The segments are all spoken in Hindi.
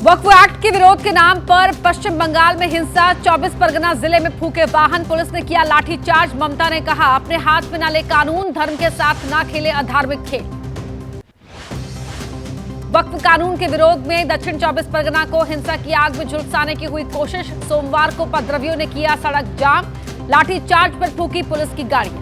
वक्फ एक्ट के विरोध के नाम पर पश्चिम बंगाल में हिंसा। 24 परगना जिले में फूके वाहन, पुलिस ने किया लाठीचार्ज। ममता ने कहा, अपने हाथ में न ले कानून, धर्म के साथ न खेले अधार्मिक खेल। वक्फ कानून के विरोध में दक्षिण 24 परगना को हिंसा की आग में झुलसाने की हुई कोशिश। सोमवार को उपद्रवियों ने किया सड़क जाम, लाठीचार्ज पर फूकी पुलिस की गाड़ियां।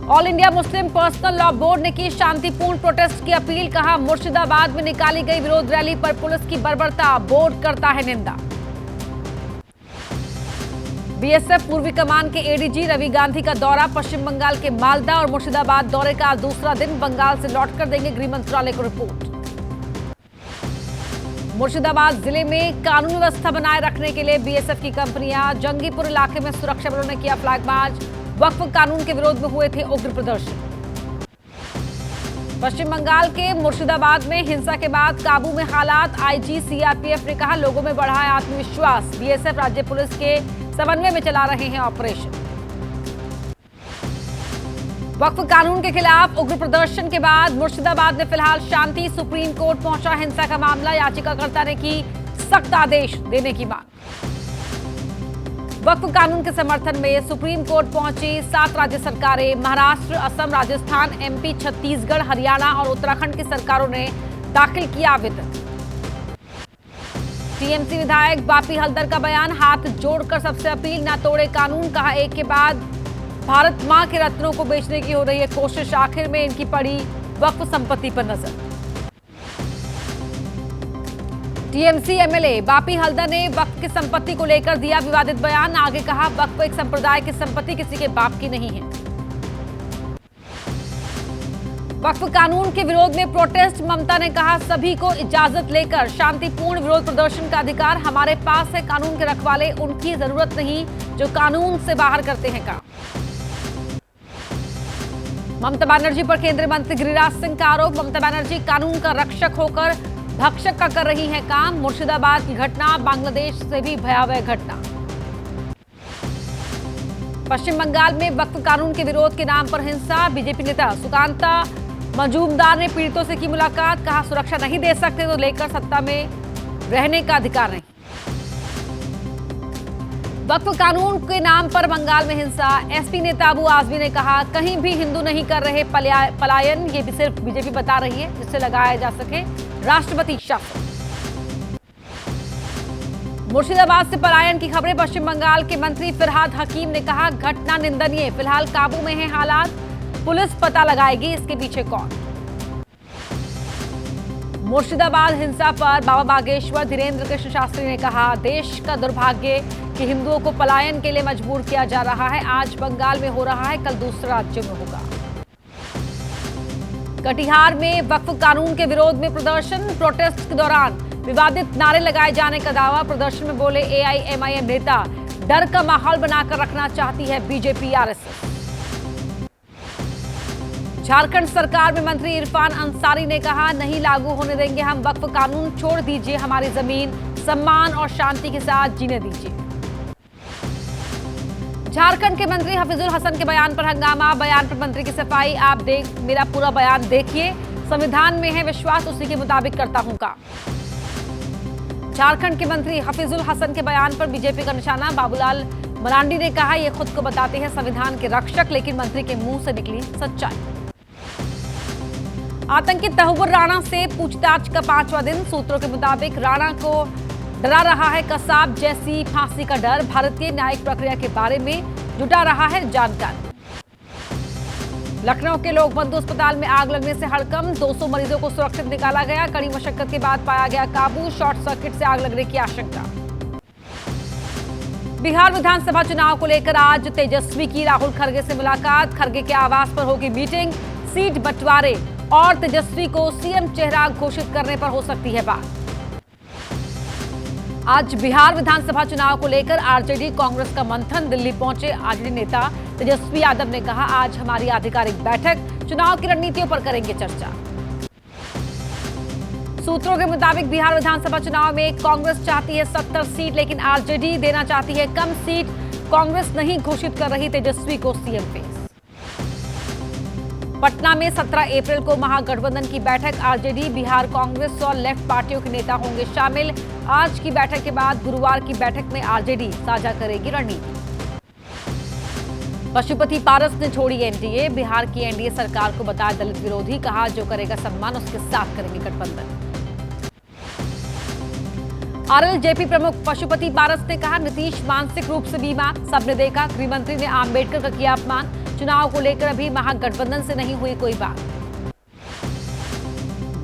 All India Muslim personal law board ने की शांतिपूर्ण प्रोटेस्ट की अपील। कहा, मुर्शिदाबाद में निकाली गई विरोध रैली पर पुलिस की बर्बरता, बोर्ड करता है निंदा। बीएसएफ पूर्वी कमान के एडीजी रवि गांधी का दौरा। पश्चिम बंगाल के मालदा और मुर्शिदाबाद दौरे का दूसरा दिन। बंगाल से लौटकर देंगे गृह मंत्रालय को रिपोर्ट। मुर्शिदाबाद जिले में कानून व्यवस्था बनाए रखने के लिए बीएसएफ की कंपनियां। जंगीपुर इलाके में सुरक्षा बलों ने किया फ्लैग मार्च। वक्फ कानून के विरोध में हुए थे उग्र प्रदर्शन। पश्चिम बंगाल के मुर्शिदाबाद में हिंसा के बाद काबू में हालात। आईजी सीआरपीएफ ने कहा, लोगों में बढ़ा है आत्मविश्वास। बीएसएफ राज्य पुलिस के समन्वय में चला रहे हैं ऑपरेशन। वक्फ कानून के खिलाफ उग्र प्रदर्शन के बाद मुर्शिदाबाद में फिलहाल शांति। सुप्रीम कोर्ट पहुंचा हिंसा का मामला। याचिकाकर्ता ने की सख्त आदेश देने की मांग। वक्फ कानून के समर्थन में सुप्रीम कोर्ट पहुंची 7 राज्य सरकारें। महाराष्ट्र, असम, राजस्थान, एमपी, छत्तीसगढ़, हरियाणा और उत्तराखंड की सरकारों ने दाखिल किया आवेदन। टीएमसी विधायक बापी हल्दर का बयान, हाथ जोड़कर सबसे अपील, न तोड़े कानून। कहा, एक के बाद भारत मां के रत्नों को बेचने की हो रही है कोशिश, आखिर में इनकी पड़ी वक्फ संपत्ति पर नजर। टीएमसी एमएलए बापी हल्दर ने वक्फ की संपत्ति को लेकर दिया विवादित बयान। आगे कहा, वक्फ एक संप्रदाय की संपत्ति, किसी के बाप की नहीं है। वक्फ कानून के विरोध में प्रोटेस्ट। ममता ने कहा, सभी को इजाजत लेकर शांतिपूर्ण विरोध प्रदर्शन का अधिकार हमारे पास है। कानून के रखवाले उनकी जरूरत नहीं जो कानून से बाहर करते हैं काम। ममता बनर्जी पर केंद्रीय मंत्री गिरिराज सिंह का आरोप। ममता बनर्जी कानून का रक्षक होकर भक्षक का कर रही है काम। मुर्शिदाबाद की घटना बांग्लादेश से भी भयावह घटना। पश्चिम बंगाल में वक्फ कानून के विरोध के नाम पर हिंसा। बीजेपी नेता सुकांता मजूमदार ने पीड़ितों से की मुलाकात। कहा, सुरक्षा नहीं दे सकते तो लेकर सत्ता में रहने का अधिकार नहीं। वक्फ कानून के नाम पर बंगाल में हिंसा। एसपी नेता अबू आजमी ने कहा, कहीं भी हिंदू नहीं कर रहे पलायन, ये भी सिर्फ बीजेपी बता रही है जिससे लगाया जा सके राष्ट्रपति शासन। मुर्शिदाबाद से पलायन की खबरें। पश्चिम बंगाल के मंत्री फिरहाद हकीम ने कहा, घटना निंदनीय, फिलहाल काबू में है हालात, पुलिस पता लगाएगी इसके पीछे कौन। मुर्शिदाबाद हिंसा पर बाबा बागेश्वर धीरेन्द्र कृष्ण शास्त्री ने कहा, देश का दुर्भाग्य कि हिंदुओं को पलायन के लिए मजबूर किया जा रहा है। आज बंगाल में हो रहा है, कल दूसरे राज्यों में होगा। कटिहार में वक्फ कानून के विरोध में प्रदर्शन। प्रोटेस्ट के दौरान विवादित नारे लगाए जाने का दावा। प्रदर्शन में बोले एआईएमआईएम नेता, डर का माहौल बनाकर रखना चाहती है बीजेपी आरएसएस। झारखंड सरकार में मंत्री इरफान अंसारी ने कहा, नहीं लागू होने देंगे हम वक्फ कानून, छोड़ दीजिए हमारी जमीन, सम्मान और शांति के साथ जीने दीजिए। झारखंड के मंत्री हफीजुल हसन के बयान पर हंगामा। बयान पर मंत्री की सफाई, आप मेरा पूरा बयान देखिए, संविधान में है विश्वास, उसी के मुताबिक करता हूं काम। झारखंड के मंत्री हफीजुल हसन के बयान पर बीजेपी का निशाना। बाबूलाल मरांडी ने कहा, ये खुद को बताते हैं संविधान के रक्षक, लेकिन मंत्री के मुंह से निकली सच्चाई। आतंकी तहव्वुर राणा से पूछताछ का 5वां दिन। सूत्रों के मुताबिक राणा को डरा रहा है कसाब जैसी फांसी का डर। भारतीय न्यायिक प्रक्रिया के बारे में जुटा रहा है जानकारी। लखनऊ के लोक बंधु अस्पताल में आग लगने से हड़कंप। 200 मरीजों को सुरक्षित निकाला गया। कड़ी मशक्कत के बाद पाया गया काबू। शॉर्ट सर्किट से आग लगने की आशंका। बिहार विधानसभा चुनाव को लेकर आज तेजस्वी की राहुल खड़गे से मुलाकात। खड़गे के आवास पर होगी मीटिंग। सीट बंटवारे और तेजस्वी को सीएम चेहरा घोषित करने पर हो सकती है बात। आज बिहार विधानसभा चुनाव को लेकर आरजेडी कांग्रेस का मंथन। दिल्ली पहुंचे आरजेडी नेता तेजस्वी यादव ने कहा, आज हमारी आधिकारिक बैठक, चुनाव की रणनीतियों पर करेंगे चर्चा। सूत्रों के मुताबिक बिहार विधानसभा चुनाव में कांग्रेस चाहती है 70 सीट, लेकिन आरजेडी देना चाहती है कम सीट। कांग्रेस नहीं घोषित कर रही तेजस्वी को सीएम फेस। पटना में 17 अप्रैल को महागठबंधन की बैठक। आरजेडी, बिहार कांग्रेस और लेफ्ट पार्टियों के नेता होंगे शामिल। आज की बैठक के बाद गुरुवार की बैठक में आरजेडी साझा करेगी रणनीति। पशुपति पारस ने छोड़ी एनडीए। बिहार की एनडीए सरकार को बताया दलित विरोधी। कहा जो करेगा सम्मान उसके साथ करेंगे गठबंधन। आरएलजेपी प्रमुख पशुपति पारस ने कहा नीतीश मानसिक रूप से बीमार, सबने देखा। गृह मंत्री ने आंबेडकर का किया अपमान। चुनाव को लेकर अभी महागठबंधन से नहीं हुई कोई बात।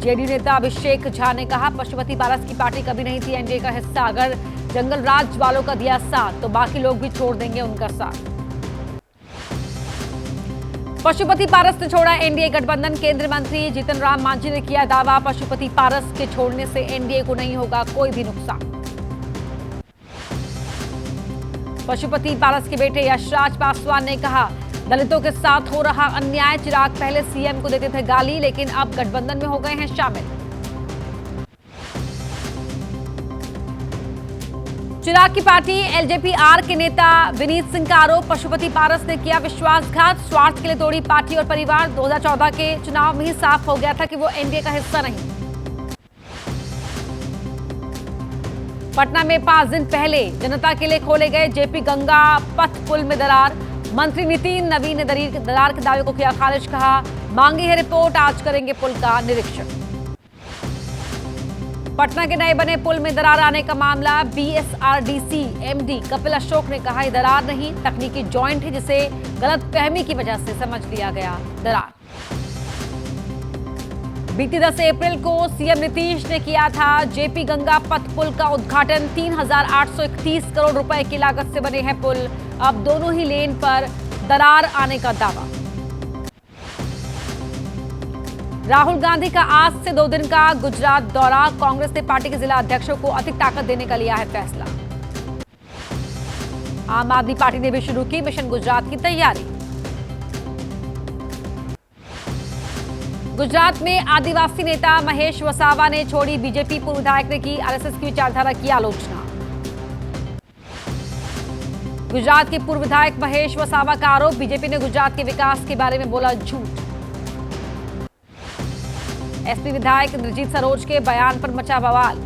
जेडीयू नेता अभिषेक झा ने कहा पशुपति पारस की पार्टी कभी नहीं थी एनडीए का हिस्सा। अगर जंगल राज वालों का दिया साथ तो बाकी लोग भी छोड़ देंगे उनका साथ। पशुपति पारस ने छोड़ा एनडीए गठबंधन। केंद्रीय मंत्री जीतन राम मांझी ने किया दावा पशुपति पारस के छोड़ने से एनडीए को नहीं होगा कोई भी नुकसान। पशुपति पारस के बेटे यशराज पासवान ने कहा दलितों के साथ हो रहा अन्याय। चिराग पहले सीएम को देते थे गाली, लेकिन अब गठबंधन में हो गए हैं शामिल। चिराग की पार्टी एलजेपी-आर के नेता विनीत सिंह का आरोप। पशुपति पारस ने किया विश्वासघात, स्वार्थ के लिए तोड़ी पार्टी और परिवार। 2014 के चुनाव में ही साफ हो गया था कि वो एनडीए का हिस्सा नहीं। पटना में 5 दिन पहले जनता के लिए खोले गए जेपी गंगा पथ पुल में दरार। मंत्री नितिन नवीन ने दरार के दावे को किया खारिज। कहा मांगी है रिपोर्ट, आज करेंगे पुल का निरीक्षण। पटना के नए बने पुल में दरार आने का मामला। बीएसआरडीसी एमडी कपिल अशोक ने कहा यह दरार नहीं, तकनीकी जॉइंट है जिसे गलतफहमी की वजह से समझ लिया गया दरार। बीती 10 अप्रैल को सीएम नीतीश ने किया था जेपी गंगा पथ पुल का उद्घाटन। 3,831 करोड़ रुपए की लागत से बने हैं पुल। अब दोनों ही लेन पर दरार आने का दावा। राहुल गांधी का आज से 2 दिन का गुजरात दौरा। कांग्रेस ने पार्टी के जिला अध्यक्षों को अधिक ताकत देने का लिया है फैसला। आम आदमी पार्टी ने भी शुरू की मिशन गुजरात की तैयारी। गुजरात में आदिवासी नेता महेश वसावा ने छोड़ी बीजेपी। पूर्व विधायक ने की आरएसएस की विचारधारा की आलोचना। गुजरात के पूर्व विधायक महेश वसावा का आरोप बीजेपी ने गुजरात के विकास के बारे में बोला झूठ। एसपी विधायक इंद्रजीत सरोज के बयान पर मचा बवाल।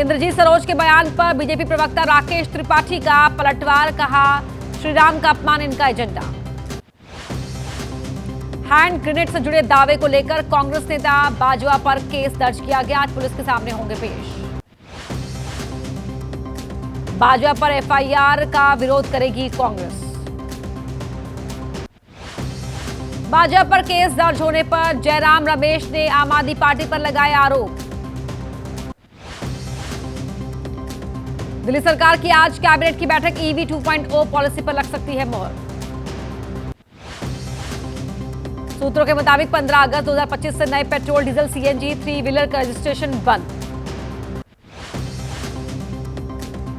इंद्रजीत सरोज के बयान पर बीजेपी प्रवक्ता राकेश त्रिपाठी का पलटवार। कहा श्रीराम का अपमान इनका एजेंडा। हैंड ग्रेनेड से जुड़े दावे को लेकर कांग्रेस नेता बाजवा पर केस दर्ज किया गया। आज पुलिस के सामने होंगे पेश। बाजवा पर एफआईआर का विरोध करेगी कांग्रेस। बाजवा पर केस दर्ज होने पर जयराम रमेश ने आम आदमी पार्टी पर लगाए आरोप। दिल्ली सरकार की आज कैबिनेट की बैठक। ईवी 2.0 पॉलिसी पर लग सकती है मोहर। सूत्रों के मुताबिक 15 अगस्त 2025 से नए पेट्रोल डीजल सीएनजी 3 व्हीलर का रजिस्ट्रेशन बंद।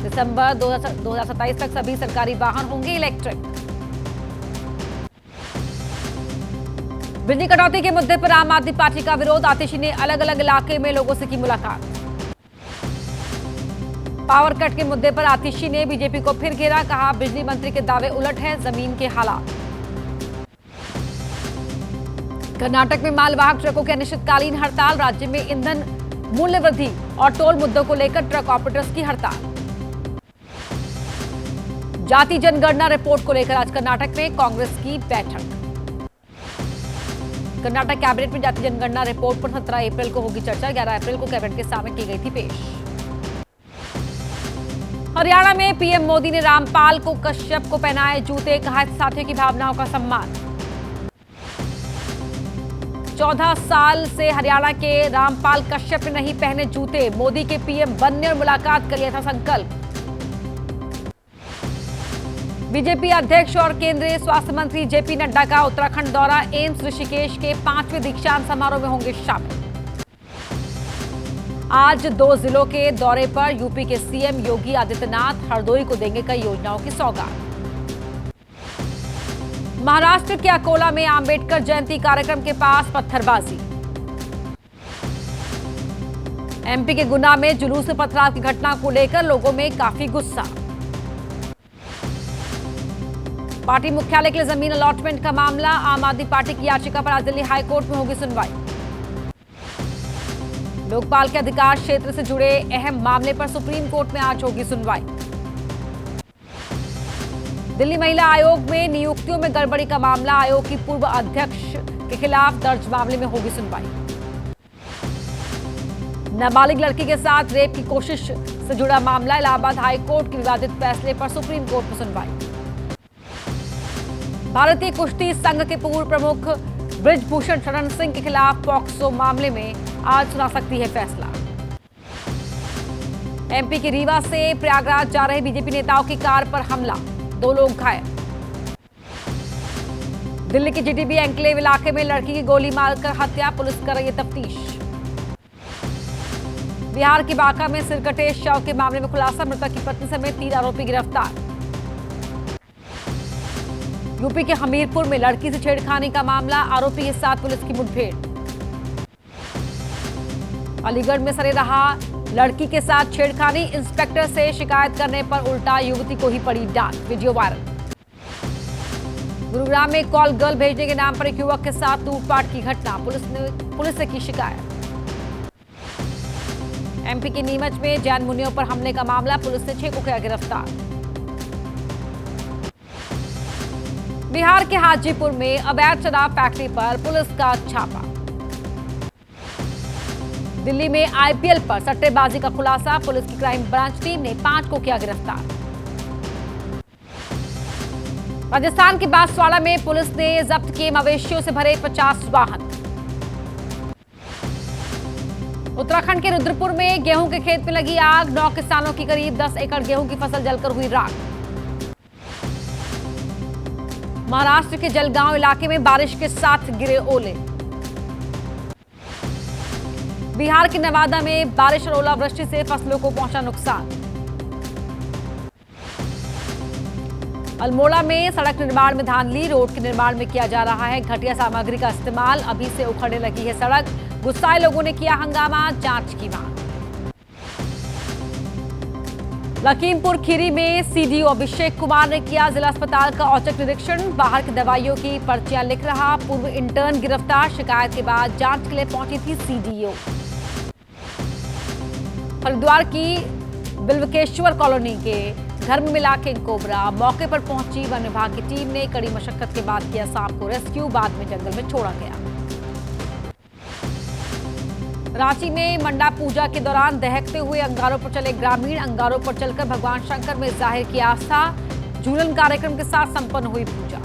दिसंबर 2027 तक सभी सरकारी वाहन होंगे इलेक्ट्रिक। बिजली कटौती के मुद्दे पर आम आदमी पार्टी का विरोध। आतिशी ने अलग अलग इलाके में लोगों से की मुलाकात। पावर कट के मुद्दे पर आतिशी ने बीजेपी को फिर घेरा। कहा बिजली मंत्री के दावे उलट है जमीन के हालात। कर्नाटक में मालवाहक ट्रकों की अनिश्चितकालीन हड़ताल। राज्य में ईंधन मूल्य वृद्धि और टोल मुद्दों को लेकर ट्रक ऑपरेटर्स की हड़ताल। जाति जनगणना रिपोर्ट को लेकर आज कर्नाटक में कांग्रेस की बैठक। कर्नाटक कैबिनेट में जाति जनगणना रिपोर्ट पर 17 अप्रैल को होगी चर्चा। 11 अप्रैल को कैबिनेट के सामने की गई थी पेश। हरियाणा में पीएम मोदी ने रामपाल को कश्यप को पहनाए जूते। कहा साथियों की भावनाओं का सम्मान। 14 साल से हरियाणा के रामपाल कश्यप ने नहीं पहने जूते। मोदी के पीएम बनने और मुलाकात का लिया था संकल्प। बीजेपी अध्यक्ष और केंद्रीय स्वास्थ्य मंत्री जेपी नड्डा का उत्तराखंड दौरा। एम्स ऋषिकेश के 5वें दीक्षांत समारोह में होंगे शामिल। आज 2 जिलों के दौरे पर यूपी के सीएम योगी आदित्यनाथ हरदोई को देंगे कई योजनाओं की सौगात। महाराष्ट्र के अकोला में आंबेडकर जयंती कार्यक्रम के पास पत्थरबाजी। एमपी के गुना में जुलूस में पथराव की घटना को लेकर लोगों में काफी गुस्सा। पार्टी मुख्यालय के लिए जमीन अलॉटमेंट का मामला, आम आदमी पार्टी की याचिका पर आज दिल्ली हाईकोर्ट में होगी सुनवाई। लोकपाल के अधिकार क्षेत्र से जुड़े अहम मामले पर सुप्रीम कोर्ट में आज होगी सुनवाई। दिल्ली महिला आयोग में नियुक्तियों में गड़बड़ी का मामला, आयोग की पूर्व अध्यक्ष के खिलाफ दर्ज मामले में होगी सुनवाई। नाबालिग लड़की के साथ रेप की कोशिश से जुड़ा मामला, इलाहाबाद हाईकोर्ट के विवादित फैसले पर सुप्रीम कोर्ट में सुनवाई। भारतीय कुश्ती संघ के पूर्व प्रमुख ब्रिजभूषण शरण सिंह के खिलाफ पॉक्सो मामले में आज सुना सकती है फैसला। एमपी के रीवा से प्रयागराज जा रहे बीजेपी नेताओं की कार पर हमला, 2 लोग घायल। दिल्ली के जीटीबी एन्क्लेव इलाके में लड़की की गोली मारकर हत्या, पुलिस कर रही है तफ्तीश। बिहार के बांका में सिरकटे शव के मामले में खुलासा, मृतक की पत्नी समेत 3 आरोपी गिरफ्तार। यूपी के हमीरपुर में लड़की से छेड़खानी का मामला, आरोपी के साथ पुलिस की मुठभेड़। अलीगढ़ में सरे रहा लड़की के साथ छेड़खानी, इंस्पेक्टर से शिकायत करने पर उल्टा युवती को ही पड़ी डांट, वीडियो वायरल। गुरुग्राम में कॉल गर्ल भेजने के नाम पर एक युवक के साथ लूटपाट की घटना, पुलिस से की शिकायत। एमपी के नीमच में जैन मुनियों पर हमले का मामला, पुलिस ने 6 को किया गिरफ्तार। बिहार के हाजीपुर में अवैध शराब फैक्ट्री पर पुलिस का छापा। दिल्ली में आईपीएल पर सट्टेबाजी का खुलासा, पुलिस की क्राइम ब्रांच टीम ने 5 को किया गिरफ्तार। राजस्थान के बांसवाड़ा में पुलिस ने जब्त किए मवेशियों से भरे 50 वाहन। उत्तराखंड के रुद्रपुर में गेहूं के खेत में लगी आग, 9 किसानों की करीब 10 एकड़ गेहूं की फसल जलकर हुई राख। महाराष्ट्र के जलगांव इलाके में बारिश के साथ गिरे ओले। बिहार के नवादा में बारिश और ओलावृष्टि से फसलों को पहुंचा नुकसान। अल्मोड़ा में सड़क निर्माण में धांधली, रोड के निर्माण में किया जा रहा है घटिया सामग्री का इस्तेमाल, अभी से उखड़ने लगी है सड़क, गुस्साए लोगों ने किया हंगामा, जांच की मांग। लखीमपुर खीरी में सीडीओ अभिषेक कुमार ने किया जिला अस्पताल का औचक निरीक्षण, बाहर की दवाइयों की पर्चियां लिख रहा, पूर्व इंटर्न गिरफ्तार, शिकायत के बाद जांच के लिए पहुंची थी सीडीओ। हरिद्वार की बिल्वकेश्वर कॉलोनी के घर में मिला किंग कोबरा, मौके पर पहुंची वन विभाग की टीम ने कड़ी मशक्कत के बाद किया सांप को रेस्क्यू, बाद में जंगल में छोड़ा गया। रांची में मंडा पूजा के दौरान दहकते हुए अंगारों पर चले ग्रामीण, अंगारों पर चलकर भगवान शंकर में जाहिर की आस्था, झूलन कार्यक्रम के साथ संपन्न हुई पूजा।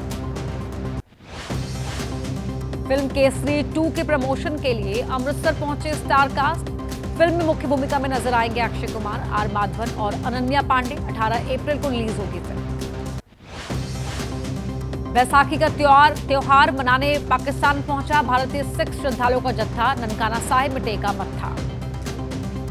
फिल्म केसरी 2 के प्रमोशन के लिए अमृतसर पहुंचे स्टार कास्ट, फिल्म में मुख्य भूमिका में नजर आएंगे अक्षय कुमार, आर माधवन और अनन्या पांडे। 18 अप्रैल को रिलीज होगी फिल्म। बैसाखी का त्योहार मनाने पाकिस्तान पहुंचा भारतीय सिख श्रद्धालुओं का जत्था, ननकाना साहिब में टेका मत्था।